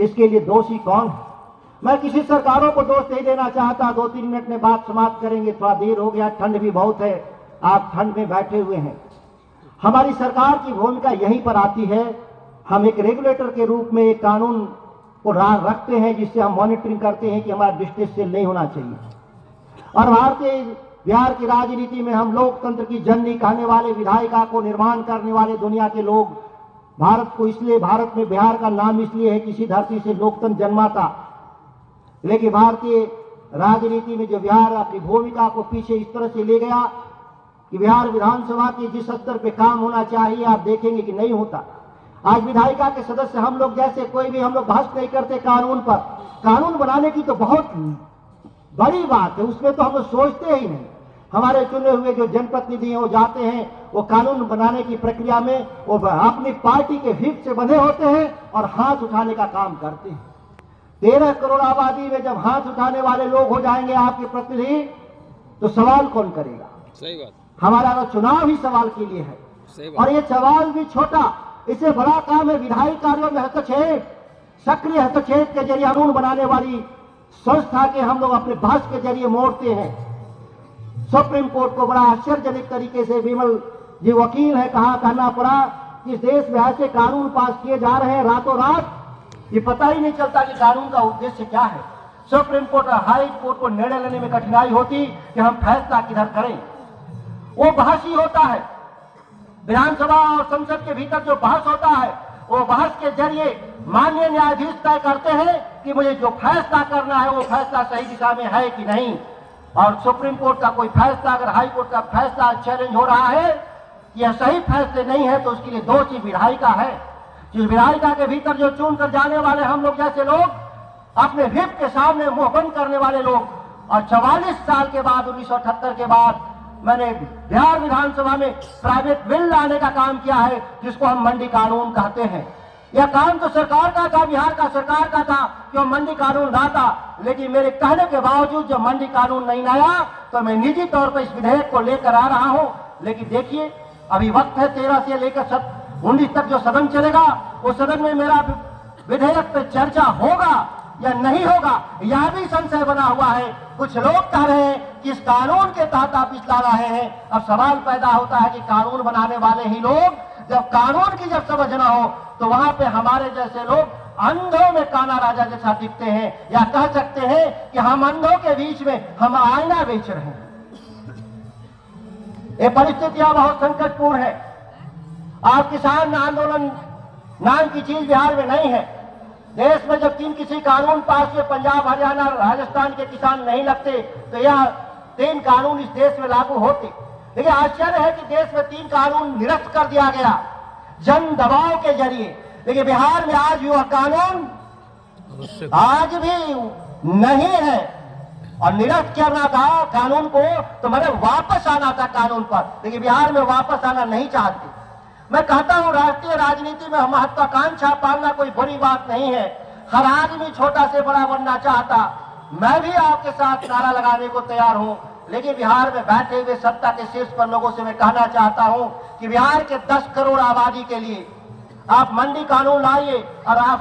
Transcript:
इसके लिए दोषी कौन है? मैं किसी सरकारों को दोष नहीं देना चाहता। 2-3 मिनट में बात समाप्त करेंगे, थोड़ा देर हो गया, ठंड भी बहुत है, आप ठंड में बैठे हुए हैं। हमारी सरकार की भूमिका यहीं पर आती है। हम एक रेगुलेटर के रूप में एक कानून को रखते हैं जिससे हम मॉनिटरिंग करते हैं कि हमारा डिस्ट्रिक्ट सेल नहीं होना चाहिए। और बिहार की राजनीति में हम लोकतंत्र की जननी कहने वाले विधायिका को निर्माण करने वाले दुनिया के लोग भारत में बिहार का नाम इसलिए है कि इसी धरती से लोकतंत्र जन्मा था। लेकिन भारतीय राजनीति में जो बिहार अपनी भूमिका को पीछे इस तरह से ले गया कि बिहार विधानसभा के जिस स्तर पे काम होना चाहिए आप देखेंगे कि नहीं होता। आज विधायिका के सदस्य हम लोग जैसे कोई भी हम लोग बहस नहीं करते कानून पर। कानून बनाने की तो बहुत बड़ी बात है, उसमें तो हम लोग सोचते ही नहीं। हमारे चुने हुए जो जनप्रतिनिधि हैं वो जाते हैं, वो कानून बनाने की प्रक्रिया में वो अपनी पार्टी के हित से बंधे होते हैं और हाथ उठाने का काम करते हैं। 13 करोड़ आबादी में जब हाथ उठाने वाले लोग हो जाएंगे आपके प्रतिनिधि, तो सवाल कौन करेगा? सही बात। हमारा तो चुनाव ही सवाल के लिए है और ये सवाल भी छोटा, इससे बड़ा काम है विधायी कार्यों में हस्तक्षेप। सक्रिय हस्तक्षेप के जरिए कानून बनाने वाली संस्था के हम लोग अपने बहस के जरिए मोड़ते हैं। सुप्रीम कोर्ट को बड़ा आश्चर्यजनक तरीके से विमल जी वकील है कहना पड़ा कि इस देश में ऐसे कानून पास किए जा रहे हैं रातों रात, ये पता ही नहीं चलता कि कानून का उद्देश्य क्या है। सुप्रीम कोर्ट और हाई कोर्ट को निर्णय लेने में कठिनाई होती कि हम फैसला किधर करें। वो बहस ही होता है विधानसभा और संसद के भीतर। जो बहस होता है वो बहस के जरिए माननीय न्यायाधीश तय करते हैं कि मुझे जो फैसला करना है वो फैसला सही दिशा में है कि नहीं। और सुप्रीम कोर्ट का कोई फैसला, अगर हाई कोर्ट का फैसला चैलेंज हो रहा है, यह सही फैसले नहीं है, तो उसके लिए दोषी विधायिका है। जिस विधायिका के भीतर जो चुन कर जाने वाले हम लोग जैसे लोग, अपने हित के सामने मुंह बंद करने वाले लोग। और 44 साल के बाद 1978 के बाद मैंने बिहार विधानसभा में प्राइवेट बिल लाने का काम किया है जिसको हम मंडी कानून कहते हैं। यह काम तो सरकार का था, बिहार का सरकार का था कि वो मंडी कानून लाता, लेकिन मेरे कहने के बावजूद जब मंडी कानून नहीं लाया तो मैं निजी तौर पर इस विधेयक को लेकर आ रहा हूं। लेकिन देखिए अभी वक्त है 13 से लेकर 19 तक जो सदन चलेगा, उस सदन में मेरा विधेयक पे चर्चा होगा या नहीं होगा, यह भी संशय बना हुआ है। कुछ लोग कह रहे हैं कि इस कानून के तहत आप इस ला रहे हैं। अब सवाल पैदा होता है कि कानून बनाने वाले ही लोग जब कानून की जब समझ ना हो तो वहां पे हमारे जैसे लोग अंधों में काना राजा जैसा दिखते हैं, या कह सकते हैं कि हम अंधों के बीच में हम आईना बेच रहे हैं। ये परिस्थितियां बहुत संकटपूर्ण है। आप किसान आंदोलन नाम की चीज बिहार में नहीं है। देश में जब किसी कानून पास हुए, पंजाब हरियाणा राजस्थान के किसान नहीं लगते तो यह 3 कानून इस देश में लागू होते। लेकिन आश्चर्य है कि देश में 3 कानून निरस्त कर दिया गया जन दबाव के जरिए। लेकिन बिहार में आज वह कानून आज भी नहीं है और निरस्त करना था कानून को, तो मैंने वापस आना था कानून पर। लेकिन बिहार में वापस आना नहीं चाहते। मैं कहता हूं राष्ट्रीय राजनीति में महत्वाकांक्षा पालना कोई बुरी बात नहीं है। हर आदमी छोटा से बड़ा बनना चाहता। मैं भी आपके साथ नारा लगाने को तैयार हूं। लेकिन बिहार में बैठे हुए सत्ता के शीर्ष पर लोगों से मैं कहना चाहता हूं कि बिहार के 10 करोड़ आबादी के लिए आप मंडी कानून लाइए और आप